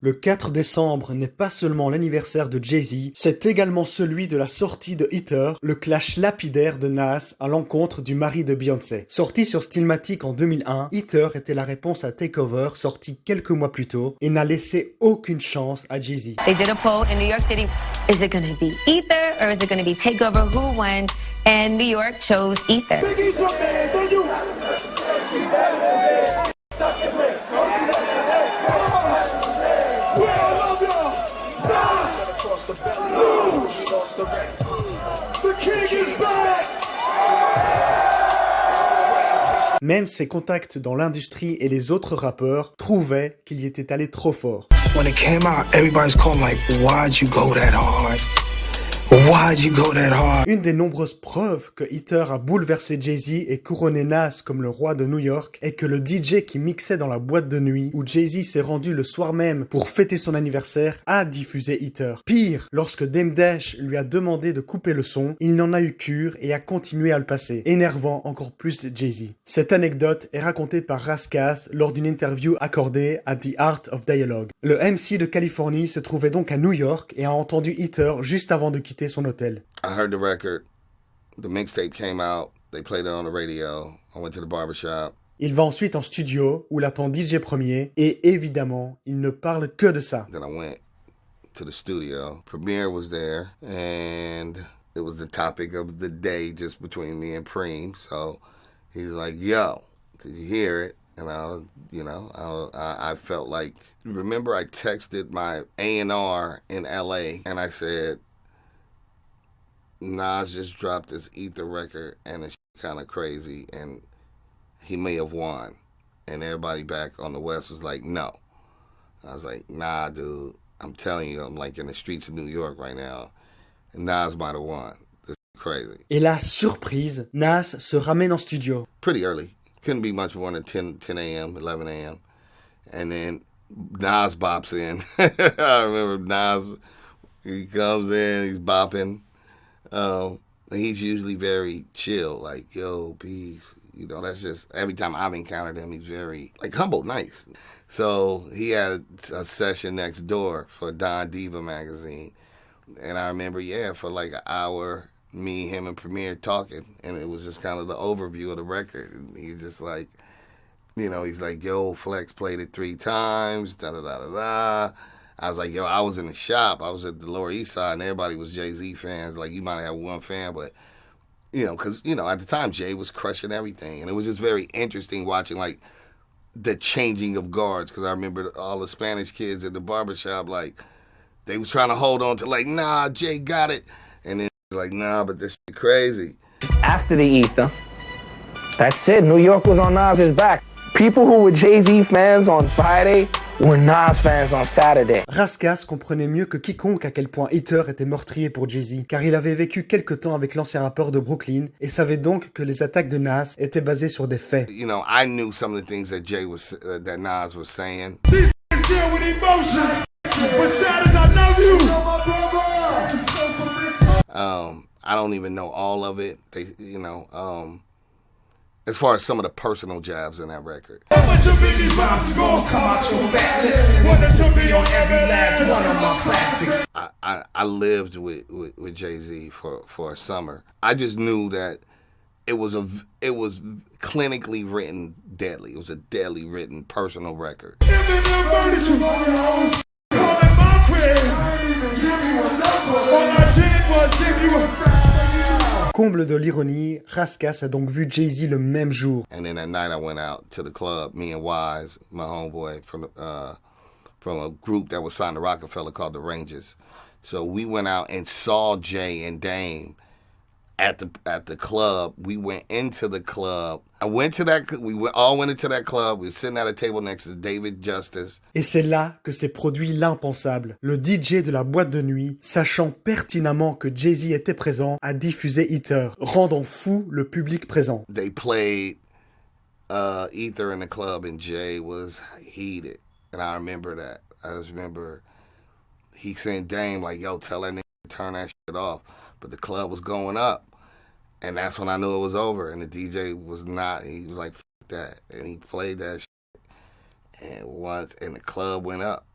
Le 4 décembre n'est pas seulement l'anniversaire de Jay-Z, c'est également celui de la sortie de Ether, le clash lapidaire de Nas à l'encontre du mari de Beyoncé. Sorti sur Stillmatic en 2001, Ether était la réponse à Takeover, sorti quelques mois plus tôt, et n'a laissé aucune chance à Jay-Z. They did a poll in New York City. Is it going to be Ether or is it going to be Takeover? Who won? And New York chose Ether. Même ses contacts dans l'industrie et les autres rappeurs trouvaient qu'il y était allé trop fort. When it came out, everybody's calling like, why'd you go that hard? Why'd you go that hard? Une des nombreuses preuves que Ether a bouleversé Jay-Z et couronné Nas comme le roi de New York est que le DJ qui mixait dans la boîte de nuit où Jay-Z s'est rendu le soir même pour fêter son anniversaire a diffusé Ether. Pire, lorsque Dame Dash lui a demandé de couper le son, il n'en a eu cure et a continué à le passer, énervant encore plus Jay-Z. Cette anecdote est racontée par Raskas lors d'une interview accordée à The Art of Dialogue. Le MC de Californie se trouvait donc à New York et a entendu Ether juste avant de quitter son hôtel. I heard the record, the mixtape came out, they played it on the radio, I went to the barbershop. Il va ensuite en studio où l'attend DJ Premier et évidemment, il ne parle que de ça. Then I went to the studio, Premier was there, and it was the topic of the day just between me and Preem, so he's like, yo, did you hear it? And I felt like, remember I texted my A&R in LA and I said, Nas just dropped this Ether record and it's kind of crazy and he may have won. And everybody back on the West was like, no. I was like, nah, dude, I'm telling you, I'm like in the streets of New York right now and Nas might have won. This is crazy. Et la surprise, Nas se ramène en studio. Pretty early. Couldn't be much more than 10 a.m., 11 a.m. And then Nas bops in. I remember Nas, he comes in, he's bopping. He's usually very chill, like, yo, peace. You know, that's just, every time I've encountered him, he's very, like, humble, nice. So he had a session next door for Don Diva magazine. And I remember, for like an hour, me, him, and Premier talking. And it was just kind of the overview of the record. And he's just like, he's like, yo, Flex played it 3 times, da-da-da-da-da. I was like, yo, I was in the shop. I was at the Lower East Side, and everybody was Jay-Z fans. Like, you might have one fan, but, because, at the time, Jay was crushing everything. And it was just very interesting watching, like, the changing of guards. Because I remember all the Spanish kids at the barbershop, like, they was trying to hold on to, like, nah, Jay got it. And then it was like, nah, but this shit crazy. After the Ether, that's it. New York was on Nas's back. People who were Jay-Z fans on Friday were Nas fans on Saturday. Raskas comprenait mieux que quiconque à quel point Ether était meurtrier pour Jay-Z, car il avait vécu quelque temps avec l'ancien rappeur de Brooklyn et savait donc que les attaques de Nas étaient basées sur des faits. I knew some of the things that that Nas was saying. These deal with emotions. What's sad is I love you. I don't even know all of it. As far as some of the personal jabs in that record. I lived with Jay-Z for a summer. I just knew that it was clinically written deadly. It was a deadly written personal record. Comble de l'ironie, Raskas a donc vu Jay-Z le même jour. And then that night I went out to the club, me and Wise, my homeboy from a group that was signed to Rockefeller called the Rangers. So we went out and saw Jay and Dame at the club. We went into the club. All went into that club. We were sitting at a table next to David Justice. Et c'est là que s'est produit l'impensable. Le DJ de la boîte de nuit, sachant pertinemment que Jay-Z était présent, a diffusé Ether, rendant fou le public présent. They played Ether in the club and Jay was heated. And I remember that. I just remember he saying, Dame, like, yo, tell that nigga to turn that shit off. But the club was going up. And that's when I knew it was over. And the DJ was not, he was like, f that. And he played that shit. And the club went up.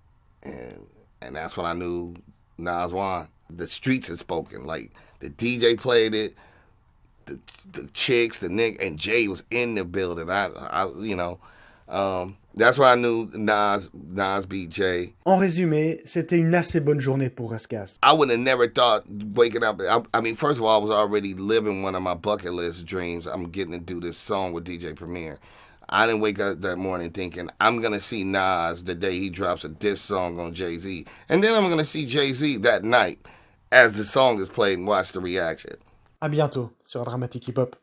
And that's when I knew Nas won. The streets had spoken. Like, the DJ played it, the chicks, the Nick, and Jay was in the building. That's why I knew Nas beat Jay. En résumé, c'était une assez bonne journée pour Rascas. I would have never thought waking up. I mean, first of all, I was already living one of my bucket list dreams. I'm getting to do this song with DJ Premier. I didn't wake up that morning thinking, I'm going to see Nas the day he drops a diss song on Jay-Z. And then I'm going to see Jay-Z that night as the song is played and watch the reaction. À bientôt sur Dramatic Hip Hop.